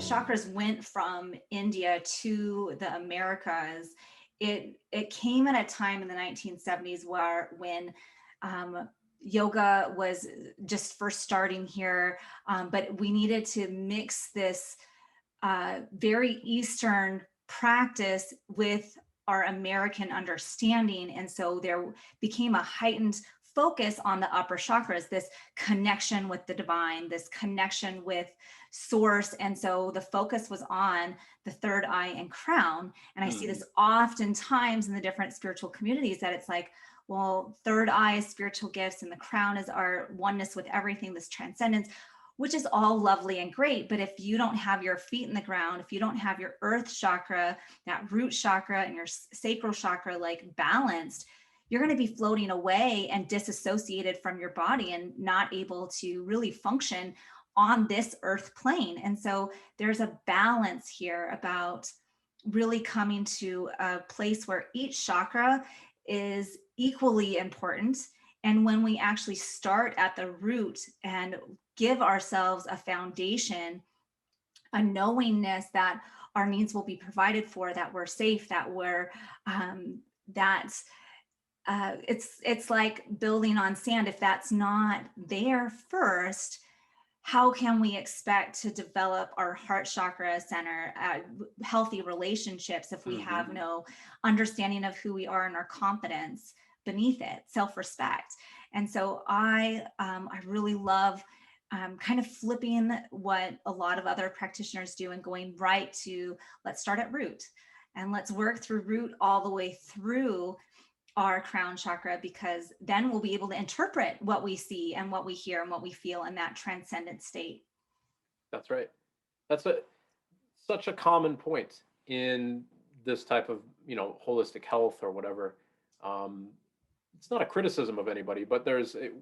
chakras went from India to the Americas, it came at a time in the 1970s when yoga was just first starting here, but we needed to mix this very Eastern practice with our American understanding. And so there became a heightened focus on the upper chakras, this connection with the divine, this connection with source. And so the focus was on the third eye and crown. And I see this oftentimes in the different spiritual communities, that it's like, well, third eye is spiritual gifts and the crown is our oneness with everything, this transcendence, which is all lovely and great. But if you don't have your feet in the ground, if you don't have your earth chakra, that root chakra, and your sacral chakra like balanced, you're going to be floating away and disassociated from your body and not able to really function on this earth plane. And so there's a balance here about really coming to a place where each chakra is equally important. And when we actually start at the root and give ourselves a foundation, a knowingness that our needs will be provided for, that we're safe, that we're it's like building on sand. If that's not there first, how can we expect to develop our heart chakra center, healthy relationships, if we have no understanding of who we are and our confidence beneath it, self-respect? And so I really love kind of flipping what a lot of other practitioners do and going right to, let's start at root and let's work through root all the way through our crown chakra, because then we'll be able to interpret what we see and what we hear and what we feel in that transcendent state. That's right. That's such a common point in this type of, holistic health or whatever. It's not a criticism of anybody, but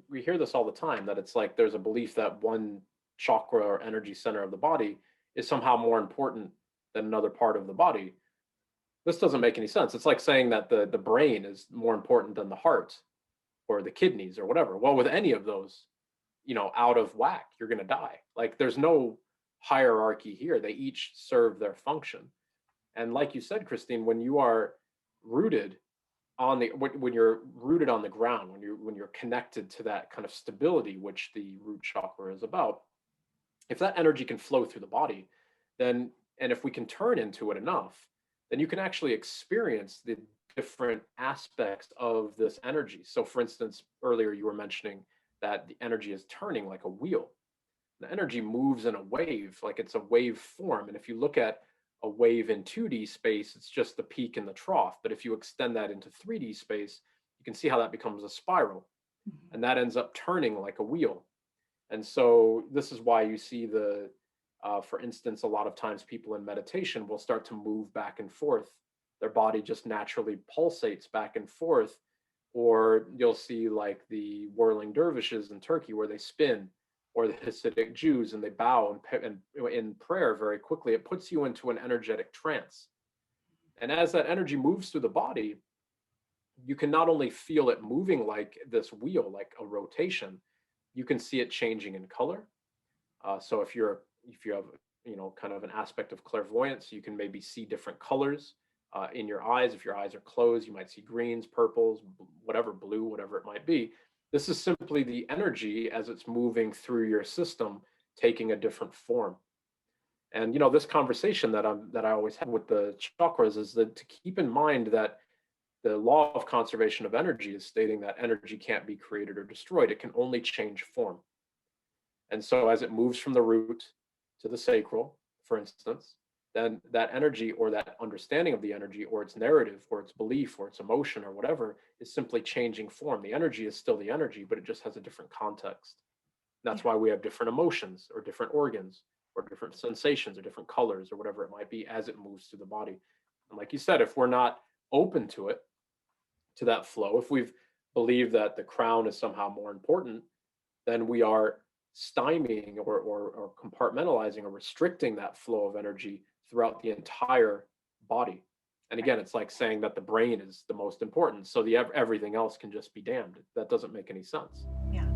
we hear this all the time, that it's like there's a belief that one chakra or energy center of the body is somehow more important than another part of the body. This doesn't make any sense. It's like saying that the brain is more important than the heart or the kidneys or whatever. Well, with any of those, out of whack, you're going to die. Like, there's no hierarchy here. They each serve their function. And like you said, Christine, when you are rooted when you're rooted on the ground, when you're connected to that kind of stability, which the root chakra is about, if that energy can flow through the body, and if we can turn into it enough, then you can actually experience the different aspects of this energy. So for instance, earlier you were mentioning that the energy is turning like a wheel. The energy moves in a wave, like it's a wave form. And if you look at a wave in 2D space, it's just the peak and the trough. But if you extend that into 3D space, you can see how that becomes a spiral. And that ends up turning like a wheel. And so this is why you see for instance, a lot of times people in meditation will start to move back and forth. Their body just naturally pulsates back and forth. Or you'll see like the whirling dervishes in Turkey, where they spin, or the Hasidic Jews, and they bow and in prayer very quickly. It puts you into an energetic trance. And as that energy moves through the body, you can not only feel it moving like this wheel, like a rotation, you can see it changing in color. So if you have kind of an aspect of clairvoyance, you can maybe see different colors in your eyes. If your eyes are closed, you might see greens, purples, whatever, blue, whatever it might be. This is simply the energy as it's moving through your system, taking a different form. And this conversation that I always have with the chakras is that to keep in mind that the law of conservation of energy is stating that energy can't be created or destroyed. It can only change form. And so as it moves from the root to the sacral, for instance, then that energy or that understanding of the energy or its narrative or its belief or its emotion or whatever is simply changing form. The energy is still the energy, but it just has a different context. That's why we have different emotions or different organs or different sensations or different colors or whatever it might be as it moves through the body. And like you said, if we're not open to it, to that flow, if we've believed that the crown is somehow more important, then we are stymieing or compartmentalizing or restricting that flow of energy throughout the entire body. And again, it's like saying that the brain is the most important, so everything else can just be damned. That doesn't make any sense. Yeah.